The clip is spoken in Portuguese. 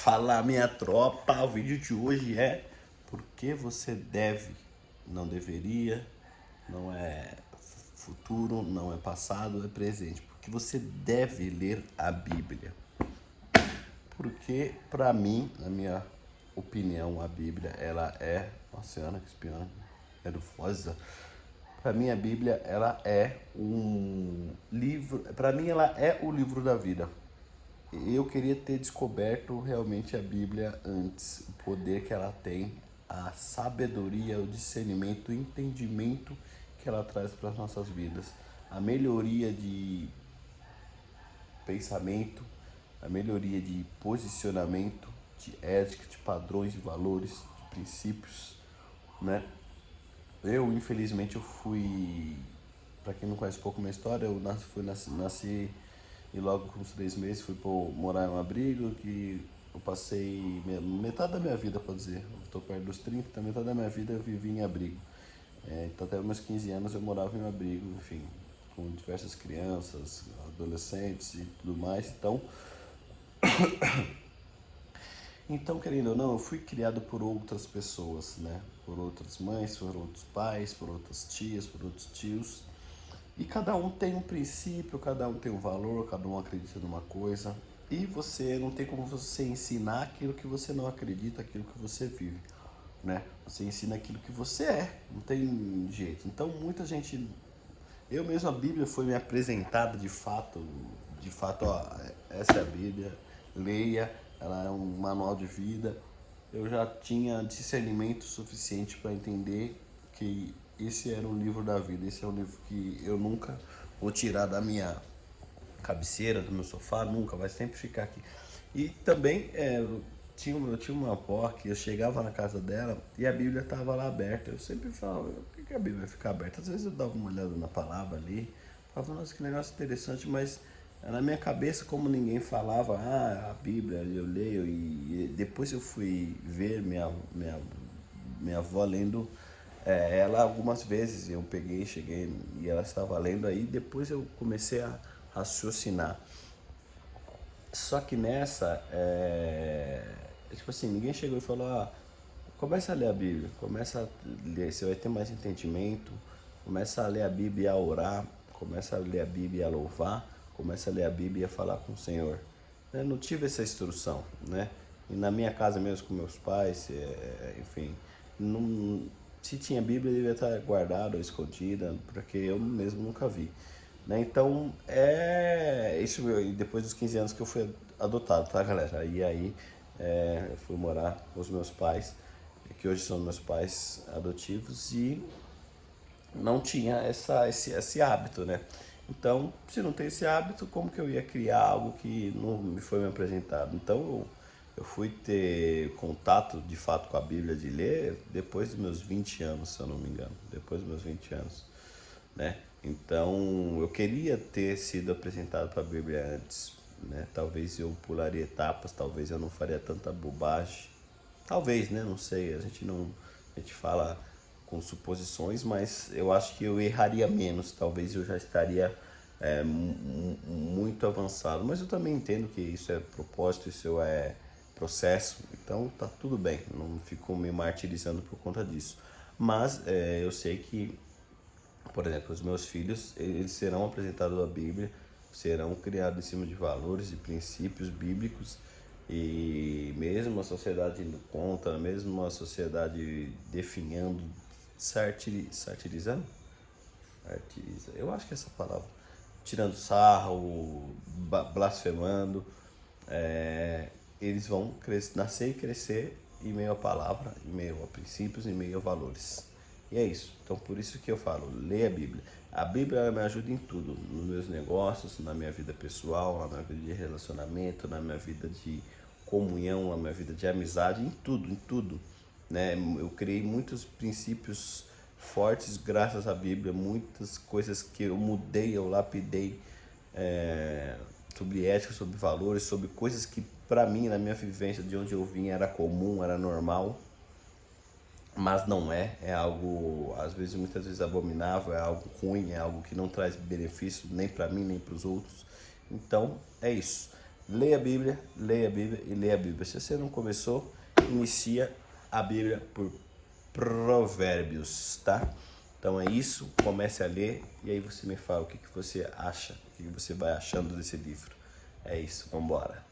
Fala, minha tropa, o vídeo de hoje é por que você deve, não deveria, não é futuro, não é passado, é presente. Porque você deve ler a Bíblia. Porque, pra mim, na minha opinião, a Bíblia, ela é... Nossa senhora, que espiona, nervosa. Pra mim, a Bíblia, ela é um livro... Pra mim, ela é o livro da vida. Eu queria ter descoberto realmente a Bíblia antes, o poder que ela tem, a sabedoria, o discernimento, o entendimento que ela traz para as nossas vidas, a melhoria de pensamento, a melhoria de posicionamento, de ética, de padrões, de valores, de princípios, né? Eu, infelizmente, eu fui, para quem não conhece um pouco minha história, eu nasci e logo com uns 3 meses fui morar em um abrigo que eu passei metade da minha vida, pode dizer. Estou perto dos 30, então metade da minha vida eu vivi em abrigo. Então até os meus 15 anos eu morava em um abrigo, enfim, com diversas crianças, adolescentes e tudo mais. Então, querendo ou não, eu fui criado por outras pessoas, né? Por outras mães, por outros pais, por outras tias, por outros tios. E cada um tem um princípio, cada um tem um valor, cada um acredita numa coisa. E você não tem como você ensinar aquilo que você não acredita, aquilo que você vive, né? Você ensina aquilo que você é, não tem jeito. Então muita gente, eu mesmo, a Bíblia foi me apresentada de fato, ó, essa é a Bíblia, leia, ela é um manual de vida. Eu já tinha discernimento suficiente para entender que esse era o livro da vida, esse é um livro que eu nunca vou tirar da minha cabeceira, do meu sofá, nunca, vai sempre ficar aqui. E também eu tinha uma avó que eu chegava na casa dela e a Bíblia estava lá aberta. Eu sempre falava, por que a Bíblia vai ficar aberta? Às vezes eu dava uma olhada na palavra ali, falava, nossa, que negócio interessante, mas na minha cabeça, como ninguém falava, a Bíblia eu leio, e depois eu fui ver minha avó lendo ela algumas vezes. Eu peguei, cheguei e ela estava lendo aí, depois eu comecei a raciocinar. Só que nessa, tipo assim, ninguém chegou e falou, começa a ler a Bíblia, começa a ler, você vai ter mais entendimento, começa a ler a Bíblia e a orar, começa a ler a Bíblia e a louvar, começa a ler a Bíblia e a falar com o Senhor. Eu não tive essa instrução, né? E na minha casa mesmo, com meus pais, enfim, não, se tinha Bíblia, devia estar guardada ou escondida, porque eu mesmo nunca vi. Né? Então, isso. E depois dos 15 anos que eu fui adotado, tá, galera? E aí, eu fui morar com os meus pais, que hoje são meus pais adotivos, e não tinha esse hábito, né? Então, se não tem esse hábito, como que eu ia criar algo que não me foi me apresentado? Então, eu fui ter contato de fato com a Bíblia de ler depois dos meus 20 anos, se eu não me engano. Depois dos meus 20 anos, né? Então, eu queria ter sido apresentado para a Bíblia antes, né? Talvez eu pularia etapas, talvez eu não faria tanta bobagem. Talvez, né? Não sei, a gente fala com suposições, mas eu acho que eu erraria menos, talvez eu já estaria muito avançado. Mas eu também entendo que isso é propósito, isso é processo, então tá tudo bem, não fico me martirizando por conta disso. Mas eu sei que, por exemplo, os meus filhos, eles serão apresentados a Bíblia, serão criados em cima de valores e princípios bíblicos, e mesmo a sociedade indo contra, mesmo a sociedade definhando, sartirizando? Eu acho que é essa palavra, tirando sarro, blasfemando, eles vão nascer e crescer em meio à palavra, em meio a princípios, em meio a valores. E é isso. Então, por isso que eu falo, leia a Bíblia. A Bíblia, ela me ajuda em tudo, nos meus negócios, na minha vida pessoal, na minha vida de relacionamento, na minha vida de comunhão, na minha vida de amizade, em tudo, em tudo. Né? Eu criei muitos princípios fortes graças à Bíblia, muitas coisas que eu mudei, eu lapidei, sobre ética, sobre valores, sobre coisas que pra mim, na minha vivência, de onde eu vim, era comum, era normal, mas não é algo, às vezes, muitas vezes abominável, é algo ruim, é algo que não traz benefício nem pra mim, nem pros outros. Então, é isso. leia a Bíblia e leia a Bíblia. Se você não começou, inicia a Bíblia por Provérbios, tá? Então é isso, comece a ler e aí você me fala o que você acha, o que você vai achando desse livro. É isso, vambora.